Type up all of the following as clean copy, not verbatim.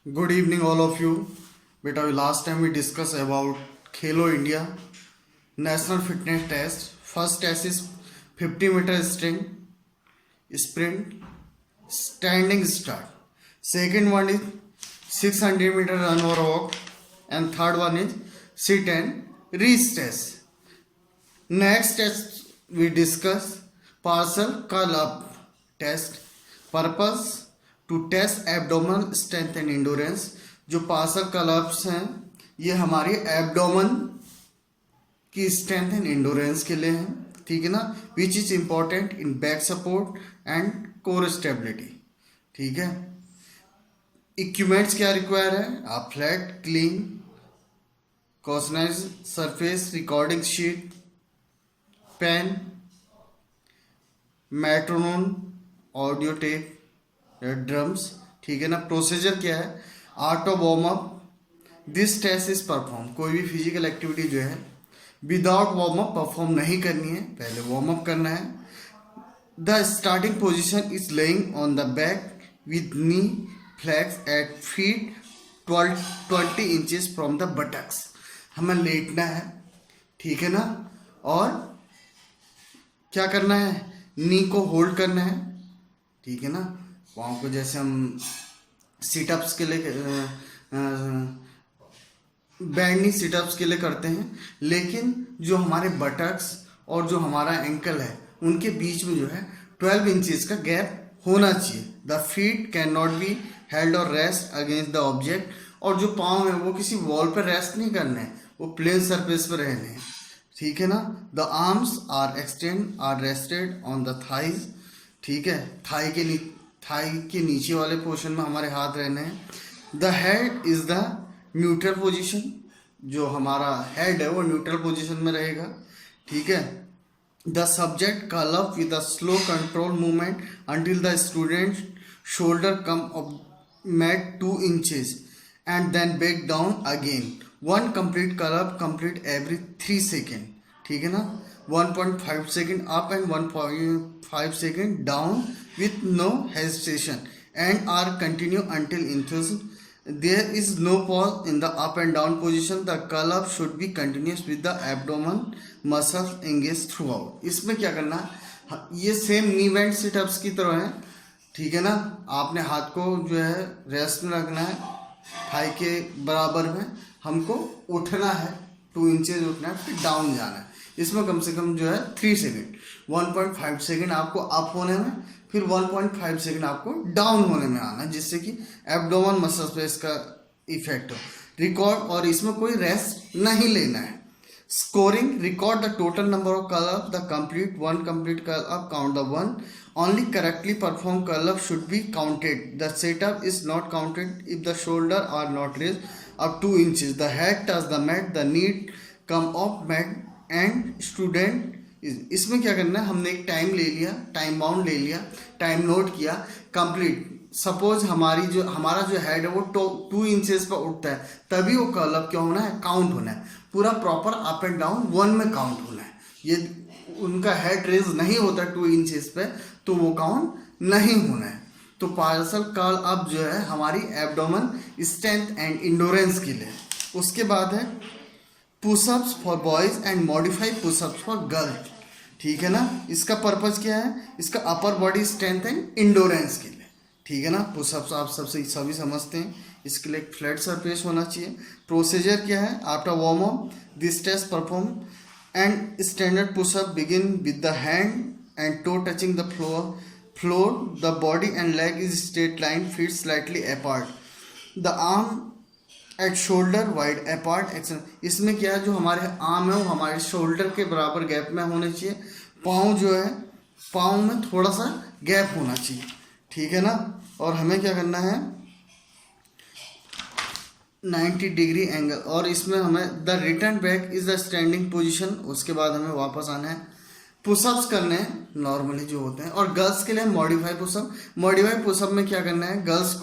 Good evening, all of you. Beta, last time we discussed about Khelo India National Fitness Test. First test is 50-meter sprint, standing start. Second one is 600-meter run or walk, and third one is sit and reach test. Next test we discuss partial curl up test. Purpose to test abdominal strength and endurance. जो parcel कलअप्स हैं ये हमारी abdomen की strength and endurance के लिए हैं, ठीक है ना, which is important in back support and core stability, ठीक है। इक्विपमेंट्स क्या रिक्वायर है? आप फ्लैट क्लीन कॉस्नाइज surface, recording sheet, pen, metronome, audio tape, drums, ठीक है ना। प्रोसीजर क्या है? Auto warm up. This test is perform. कोई भी फिजिकल एक्टिविटी जो है विदाउट वार्म अप परफॉर्म नहीं करनी है, पहले वार्म अप करना है। The starting position is lying on the back with knee flex at feet 20 inches from the buttocks. हमें लेटना है, ठीक है ना, और क्या करना है? नी को होल्ड करना है, ठीक है ना। पाँव को जैसे हम सिटअप्स के लिए बैंडी सिटअप्स के लिए करते हैं, लेकिन जो हमारे बटक्स और जो हमारा एंकल है उनके बीच में जो है 12 इंचेस का गैप होना चाहिए। The feet can not be held और रेस्ट अगेंस्ट द ऑब्जेक्ट। और जो पाँव है वो किसी वॉल पर रेस्ट नहीं करने हैं, वो प्लेन सरफेस पर रहने हैं, ठीक है ना। The arms are extend are rested on the thighs, ठीक है। थाई के नीचे वाले पोर्शन में हमारे हाथ रहने हैं। The head is the neutral position. जो हमारा हेड है वो न्यूट्रल पोजीशन में रहेगा, ठीक है। The subject curl up with a slow control movement until the student shoulder come up mat 2 inches and then back down again. One complete curl up complete every 3 second, ठीक है ना। 1.5 second up and 1.5 second down with no hesitation and are continue until enthused. There is no pause in the up and down position. The curl up should be continuous with the abdomen muscles engaged throughout. इसमें क्या करना है? ये same नी bend sit-ups की तरह है, ठीक है ना। आपने हाथ को जो है रेस्ट में रखना है, थाई के बराबर में हमको उठना है, 2 इंचेस उठना है, फिर डाउन जाना है। इसमें कम से कम जो है 3 सेकेंड, 1.5 सेकेंड आपको अप होने में, फिर 1.5 सेकेंड आपको डाउन होने में आना है, जिससे कि एब्डोमन मसल्स पे इसका इफेक्ट हो। रिकॉर्ड, और इसमें कोई रेस्ट नहीं लेना है। Scoring, record the total number of curl up, the complete curl up, count the 1। Only correctly perform curl up should be counted. The setup is not counted if the shoulder are not raise up 2 inches. The head touch the mat, the need come off mat and student. इसमें क्या करना है? हमने एक time ले लिया, time bound ले लिया, टाइम नोट किया, कंप्लीट। सपोज हमारा जो हेड है वो 2 इंचेस पर उठता है, तभी वो कर्ल अप क्या होना है? काउंट होना है। पूरा प्रॉपर अप एंड डाउन 1 में काउंट होना है। ये उनका हेड रेज नहीं होता 2 इंचेस पे, तो वो काउंट नहीं होना है। तो पार्सल कर्ल अप जो है हमारी एब्डोमन स्ट्रेंथ एंड इंडोरेंस के लिए। उसके बाद है pushups for boys and modified pushups for girls, ठीक है ना। इसका पर्पज क्या है? इसका upper body strength and endurance के लिए, ठीक है ना। पुशअप्स आप सभी समझते हैं, इसके लिए फ्लैट सरफेस होना चाहिए। प्रोसीजर क्या है? After warm up this test perform and standard pushup begin with the hand and toe touching the floor the body and leg is straight line, feet slightly apart, the arm at shoulder wide apart action. इसमें क्या है? जो हमारे arm है वो हमारे shoulder के बराबर गैप में होने चाहिए। पाँव जो है, पाँव में थोड़ा सा गैप होना चाहिए, ठीक है ना। और हमें क्या करना है? 90 डिग्री एंगल। और इसमें हमें the return back is the standing position. उसके बाद हमें वापस आना है। पुशअप्स करने हैं नॉर्मली जो होते हैं। और गर्ल्स के लिए मॉडिफाइड पुशअप। मॉडिफाइड पुशअप में क्या करना है? गर्ल्स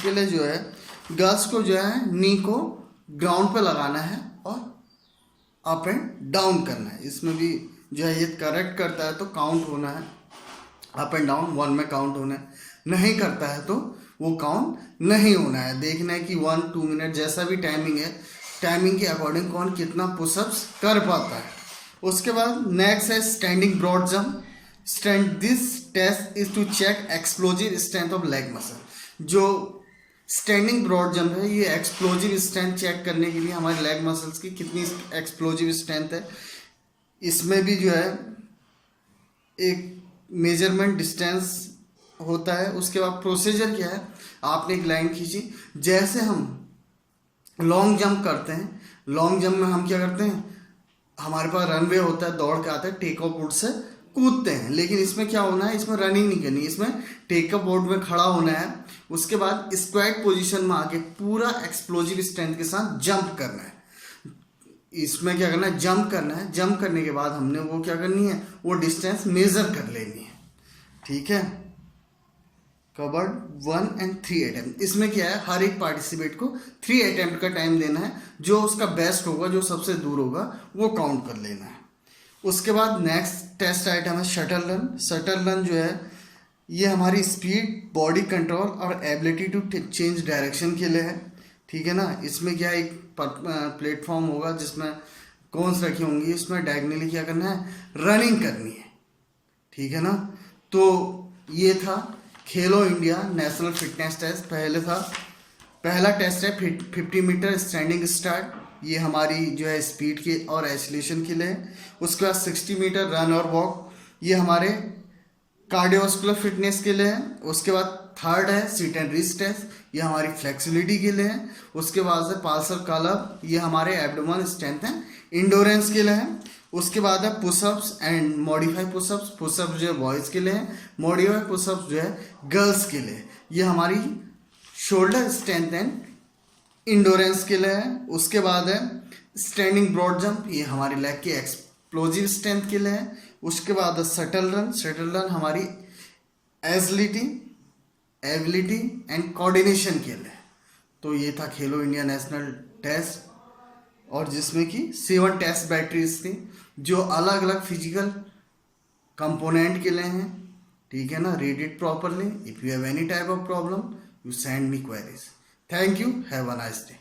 के लिए जो है, गर्ल्स को जो है नी को ग्राउंड पे लगाना है और अप एंड डाउन करना है। इसमें भी जो है ये करेक्ट करता है तो काउंट होना है, अप एंड डाउन 1 में काउंट होना है। नहीं करता है तो वो काउंट नहीं होना है। देखना है कि 1-2 मिनट जैसा भी टाइमिंग है, टाइमिंग के अकॉर्डिंग कौन कितना पुशअप्स कर पाता है। उसके बाद नेक्स्ट है standing broad jump. This test is to check explosive strength of leg muscle. जो स्टैंडिंग ब्रॉड जंप है, ये एक्सप्लोजिव स्ट्रेंथ चेक करने के लिए हमारे लेग मसल्स की कितनी एक्सप्लोजिव स्ट्रेंथ है। इसमें भी जो है एक मेजरमेंट डिस्टेंस होता है। उसके बाद प्रोसीजर क्या है, आपने एक लाइन खींची, जैसे हम लॉन्ग जंप करते हैं, लॉन्ग जंप में हम क्या करते हैं, हमारे पास रनवे होता है, दौड़ के आते हैं, टेक ऑफ बोर्ड से कूदते हैं। लेकिन इसमें क्या होना है, इसमें रनिंग नहीं करनी, इसमें टेक ऑफ बोर्ड में खड़ा होना है। उसके बाद स्क्वाट पोजीशन में आके पूरा एक्सप्लोजिव स्ट्रेंथ के साथ जंप करना है। इसमें क्या करना है, जंप करना है। जंप करने के बाद हमने वो क्या करनी है, वो डिस्टेंस मेजर कर लेनी है। ठीक है, कवर्ड 1 and 3 अटेम्प्ट। इसमें क्या है, हर एक पार्टिसिपेट को 3 अटेम्प्ट का टाइम देना है। जो उसका बेस्ट होगा, जो सबसे दूर होगा, वो काउंट कर लेना है। उसके बाद नेक्स्ट टेस्ट आइटम है शटल रन। शटल रन जो है, ये हमारी स्पीड, बॉडी कंट्रोल और एबिलिटी टू चेंज डायरेक्शन के लिए है। ठीक है ना। इसमें क्या, एक प्लेटफॉर्म होगा जिसमें कोन्स रखी होंगी, इसमें डायगनली क्या करना है, रनिंग करनी है। ठीक है ना। तो ये था खेलो इंडिया नेशनल फिटनेस टेस्ट। पहला टेस्ट है 50 मीटर स्टैंडिंग स्टार्ट। ये हमारी जो है स्पीड के और एक्सीलरेशन के लिए है। उसके बाद 60 मीटर रन और वॉक, ये हमारे कार्डियोवास्कुलर फिटनेस के लिए है। उसके बाद थर्ड है सीट एंड रिस्ट टेस्ट, ये हमारी फ्लेक्सिबिलिटी के लिए है। उसके बाद है पाल्सर कॉलअप, ये हमारे एब्डोमेन स्ट्रेंथ है, इंडोरेंस के लिए है। उसके बाद है pushups and modify pushups. Pushups जो है बॉयज़ के लिए है, मॉडिफाई पुशअप्स जो है गर्ल्स के लिए। ये हमारी शोल्डर स्ट्रेंथ एंड इंडोरेंस के लिए है। उसके बाद है स्टैंडिंग ब्रॉड जंप, ये हमारी लेग की एक्सप्लोजिव स्ट्रेंथ के लिए है। उसके बाद है शटल रन। शटल रन हमारी एबिलिटी एंड कोऑर्डिनेशन के लिए। तो ये था खेलो इंडिया नेशनल टेस्ट, और जिसमें कि 7 टेस्ट बैटरीज थी जो अलग अलग फिजिकल कंपोनेंट के लिए हैं। ठीक है ना। Read it properly. If you have any type of problem, you send me queries. Thank you, have a nice day.